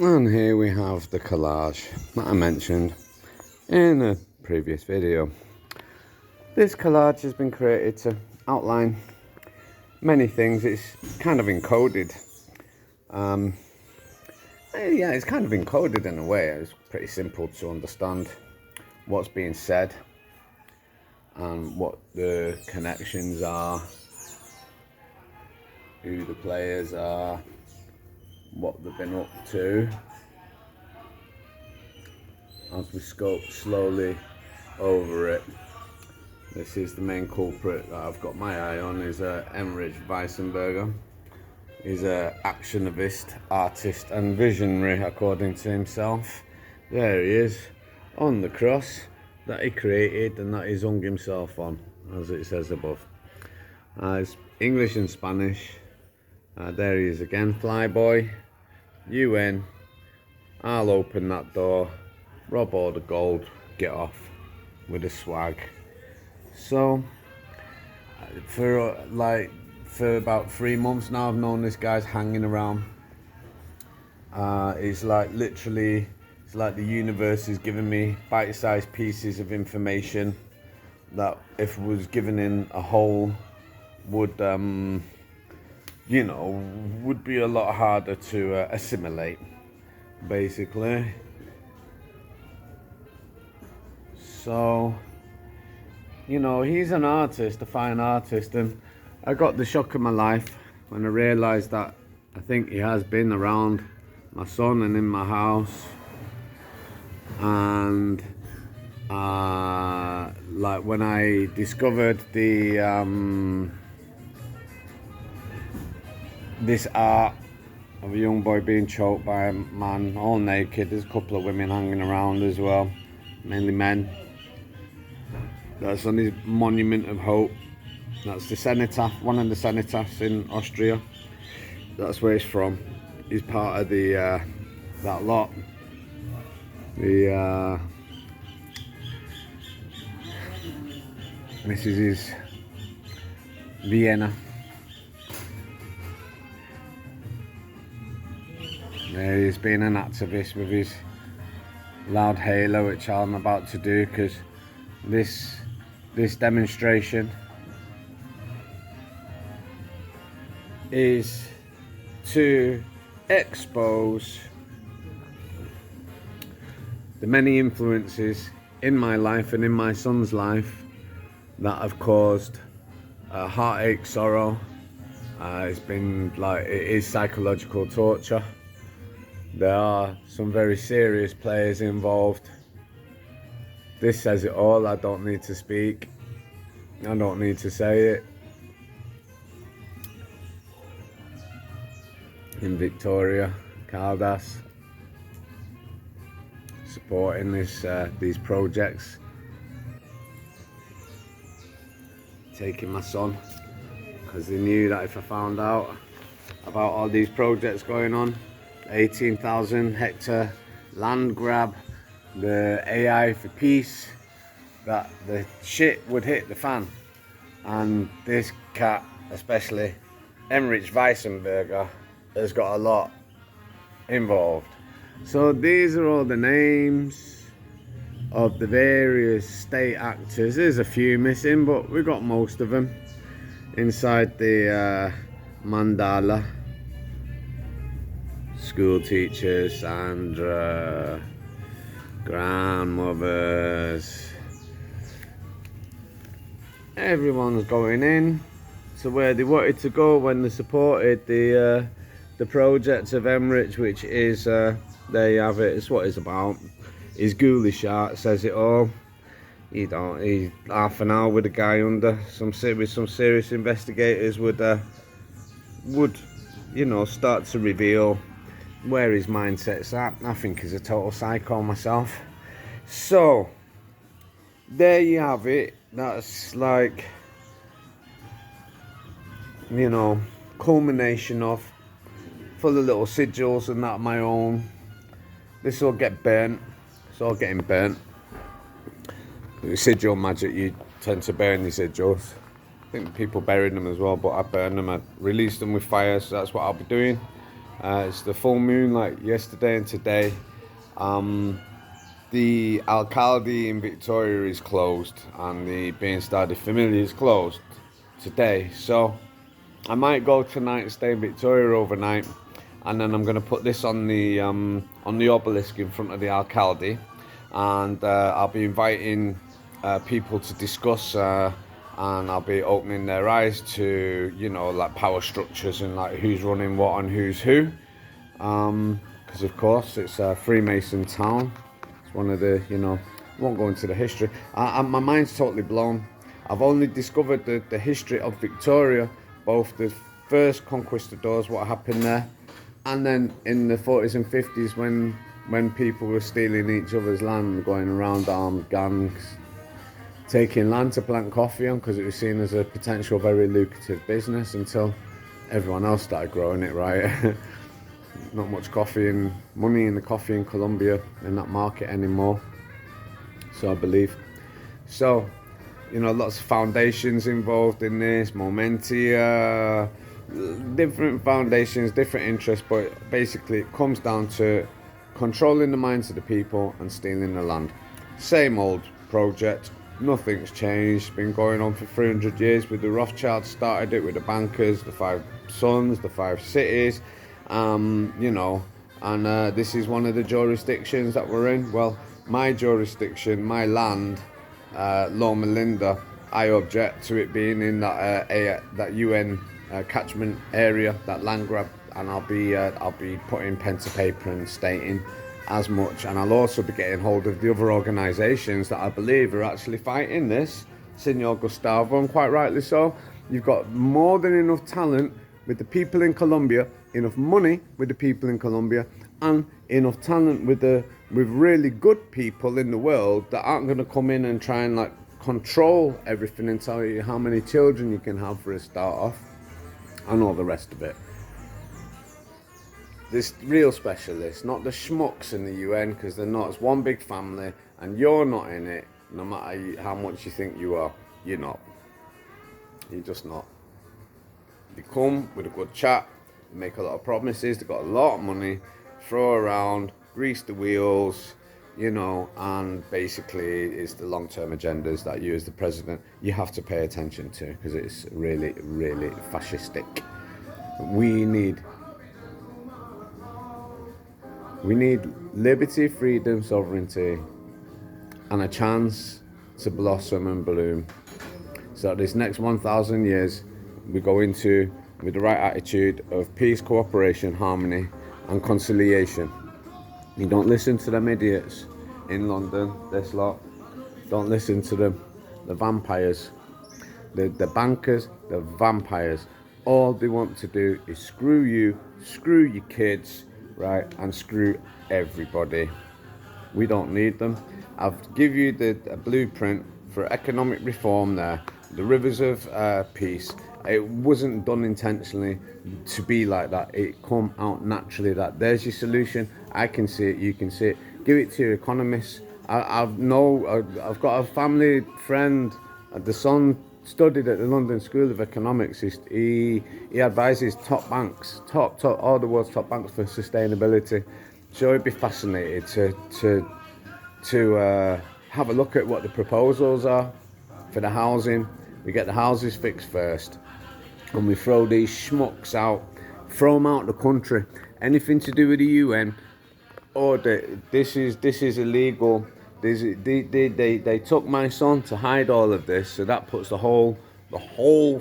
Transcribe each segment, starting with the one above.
And here we have the collage that I mentioned in a previous video. This collage has been created to outline many things. It's kind of encoded. Yeah, it's kind of encoded in a way. It's pretty simple to understand what's being said and what the connections are, who the players are, what they've been up to. As we scope slowly over it, this is the main culprit that I've got my eye on, is Emmerich Weissenberger. He's an actionist, artist and visionary, according to himself. There he is, on the cross that he created and that he's hung himself on, as it says above. It's English and Spanish. There he is again. Flyboy, you in, I'll open that door, rob all the gold, get off with a swag. So for about 3 months now I've known this guy's hanging around. It's like literally, it's like the universe is giving me bite-sized pieces of information that if was given in a whole would would be a lot harder to assimilate, basically. So, he's an artist, a fine artist, and I got the shock of my life when I realised that I think he has been around my son and in my house. And like when I discovered the this art of a young boy being choked by a man all naked, there's a couple of women hanging around as well, mainly men. That's on his Monument of Hope. That's the cenotaph, one of the cenotaphs in Austria. That's where he's from. He's part of the that lot. The this is his Vienna. There he's been an activist with his loud halo, which I'm about to do, because this demonstration is to expose the many influences in my life and in my son's life that have caused heartache, sorrow. It's been like, it is psychological torture. There are some very serious players involved. This says it all. I don't need to speak. I don't need to say it. In Victoria, Caldas, supporting these projects, taking my son, because they knew that if I found out about all these projects going on, 18,000 hectare land grab, the AI for peace, that the shit would hit the fan. And this cat, especially Emmerich Weissenberger, has got a lot involved. So these are all the names of the various state actors. There's a few missing, but we got most of them inside the mandala. School teachers, Sandra, grandmothers, everyone's going in to where they wanted to go when they supported the project of Emmerich, which is there you have it. It's what it's about. His ghoulish art says it all. He's half an hour with a guy under some serious investigators would start to reveal where his mindset's at. I think he's a total psycho myself. So there you have it. That's like, culmination of full of little sigils and that of my own. This will get burnt. It's all getting burnt. With sigil magic, you tend to burn your sigils. I think people buried them as well, but I burned them. I released them with fire, so that's what I'll be doing. It's the full moon like yesterday and today. The Alcalde in Victoria is closed and the Bienestar de Familia is closed today. So I might go tonight and stay in Victoria overnight, and then I'm going to put this on the obelisk in front of the Alcalde, and I'll be inviting people to discuss, and I'll be opening their eyes to, like power structures and like who's running what and who's who, because of course it's a Freemason town. It's one of the, I won't go into the history. My mind's totally blown. I've only discovered the history of Victoria, both the first conquistadors, what happened there, and then in the 40s and 50s when people were stealing each other's land, going around armed gangs, taking land to plant coffee on because it was seen as a potential very lucrative business, until everyone else started growing it, right? Not much coffee and money in the coffee in Colombia in that market anymore, so I believe. So, lots of foundations involved in this, momentia, different foundations, different interests, but basically it comes down to controlling the minds of the people and stealing the land. Same old project, nothing's changed, been going on for 300 years with the Rothschilds, started it with the bankers, the 5 sons, the 5 cities, and this is one of the jurisdictions that we're in. Well, my jurisdiction, my land, Loma Linda, I object to it being in that UN catchment area, that land grab, and I'll be putting pen to paper and stating as much, and I'll also be getting hold of the other organisations that I believe are actually fighting this. Senor Gustavo, and quite rightly so. You've got more than enough talent with the people in Colombia, enough money with the people in Colombia, and enough talent with really good people in the world that aren't going to come in and try and like control everything and tell you how many children you can have for a start off and all the rest of it. This real specialists, not the schmucks in the UN, because they're not. It's one big family and you're not in it, no matter how much you think you are. You're not. You're just not. They come with a good chat, they make a lot of promises, they've got a lot of money, throw around, grease the wheels, and basically it's the long-term agendas that you as the president, you have to pay attention to, because it's really, really fascistic. We need liberty, freedom, sovereignty, and a chance to blossom and bloom. So this next 1,000 years, we go into with the right attitude of peace, cooperation, harmony, and conciliation. You don't listen to them idiots in London, this lot. Don't listen to them. The vampires. The bankers, the vampires. All they want to do is screw you, screw your kids, right, and screw everybody. We don't need them. I've give you the blueprint for economic reform there. The rivers of peace. It wasn't done intentionally to be like that. It come out naturally that there's your solution. I can see it, you can see it. Give it to your economists. I've got a family friend, the son studied at the London School of Economics. He advises top banks, top all the world's top banks for sustainability. So I'd be fascinated to have a look at what the proposals are for the housing. We get the houses fixed first, and we throw these schmucks out, throw them out of the country. Anything to do with the UN, this is illegal. They took my son to hide all of this, so that puts the whole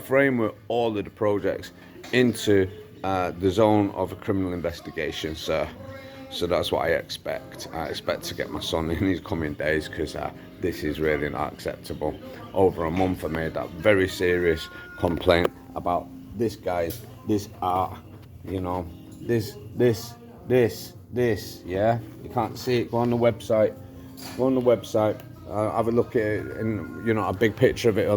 framework, all of the projects, into the zone of a criminal investigation, sir. So that's what I expect. I expect to get my son in these coming days, because this is really not acceptable. Over a month I made that very serious complaint about this guy, this art, this, yeah? You can't see it, go on the website, have a look at it, and, a big picture of it.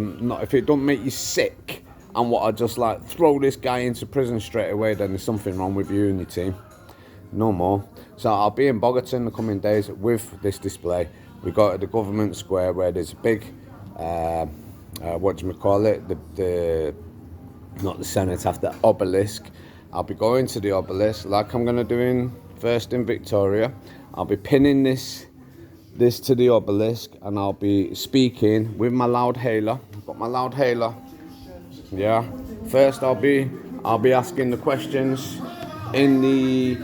If it don't make you sick and what I just like throw this guy into prison straight away, then there's something wrong with you and your team. No more. So I'll be in Bogota in the coming days with this display. We go to the government square where there's a big, what do you call it? The not the Senate, after obelisk, I'll be going to the obelisk like I'm gonna do first in Victoria. I'll be pinning this to the obelisk, and I'll be speaking with my loud hailer. I've got my loud hailer. Yeah. First, I'll be asking the questions in the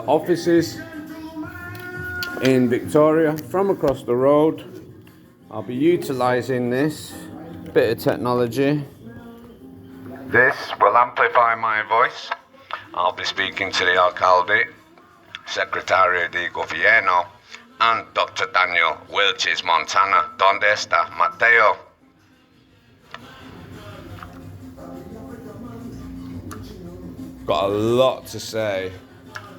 offices in Victoria from across the road. I'll be utilising this bit of technology. This will amplify my voice. I'll be speaking to the alcalde, Secretario de Gobierno, and Dr. Daniel Wilches Montana. ¿Dónde está Mateo? Got a lot to say.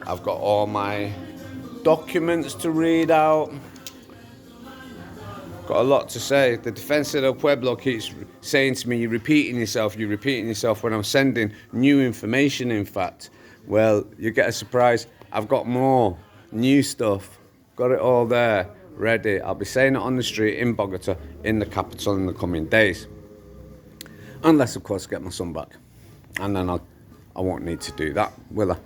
I've got all my documents to read out. Got a lot to say. The Defensa del Pueblo keeps saying to me, you're repeating yourself when I'm sending new information, in fact. Well, you get a surprise. I've got more new stuff. Got it all there, ready. I'll be saying it on the street in Bogota, in the capital, in the coming days. Unless, of course, I get my son back. And then I won't need to do that, will I?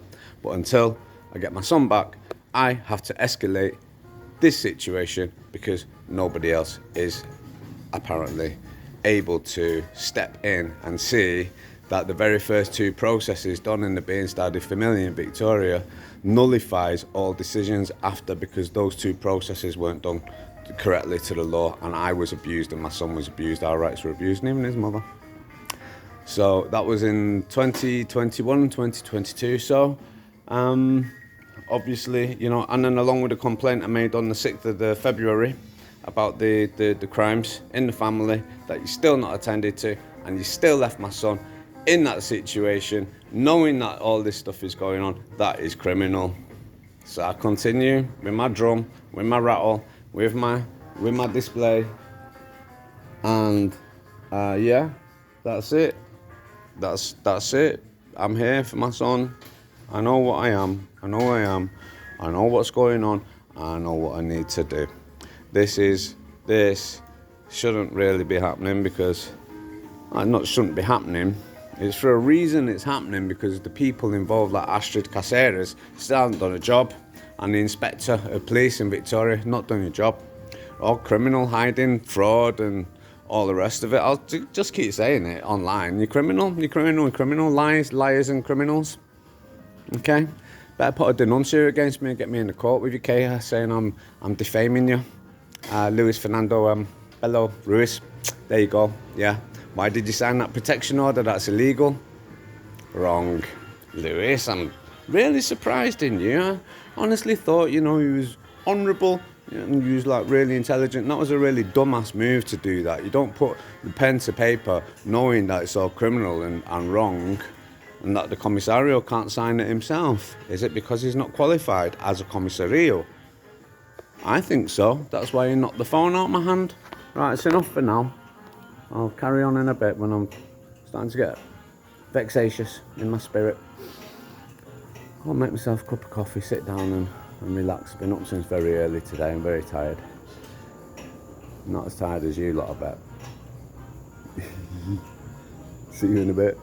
But until I get my son back, I have to escalate this situation because nobody else is apparently able to step in and see that the very first two processes done in the Bienestad de Familia in Victoria nullifies all decisions after, because those two processes weren't done correctly to the law, and I was abused and my son was abused, our rights were abused, and even his mother. So that was in 2021 and 2022. So obviously, and then along with the complaint I made on the 6th of February about the crimes in the family that you still not attended to, and you still left my son in that situation, knowing that all this stuff is going on, that is criminal. So I continue with my drum, with my rattle, with my display, and yeah, that's it. That's it. I'm here for my son. I know what I am. I know who I am. I know what's going on. I know what I need to do. This shouldn't really be happening, because shouldn't be happening. It's for a reason it's happening, because the people involved, like Astrid Caceres, still haven't done a job, and the inspector of police in Victoria not done a job. All criminal, hiding, fraud, and all the rest of it. I'll just keep saying it online. You're criminal, liars and criminals. Okay? Better put a denuncier against me and get me in the court with your case saying I'm defaming you. Luis Fernando Bello Ruiz. There you go. Yeah. Why did you sign that protection order? That's illegal. Wrong. Luis, I'm really surprised in you. I honestly thought, he was honourable and he was really intelligent. That was a really dumbass move to do that. You don't put the pen to paper knowing that it's all criminal and wrong, and that the commissario can't sign it himself. Is it because he's not qualified as a commissario? I think so. That's why he knocked the phone out of my hand. Right, it's enough for now. I'll carry on in a bit when I'm starting to get vexatious in my spirit. I'll make myself a cup of coffee, sit down and relax. Been up since very early today. I'm very tired. Not as tired as you lot, I bet. See you in a bit.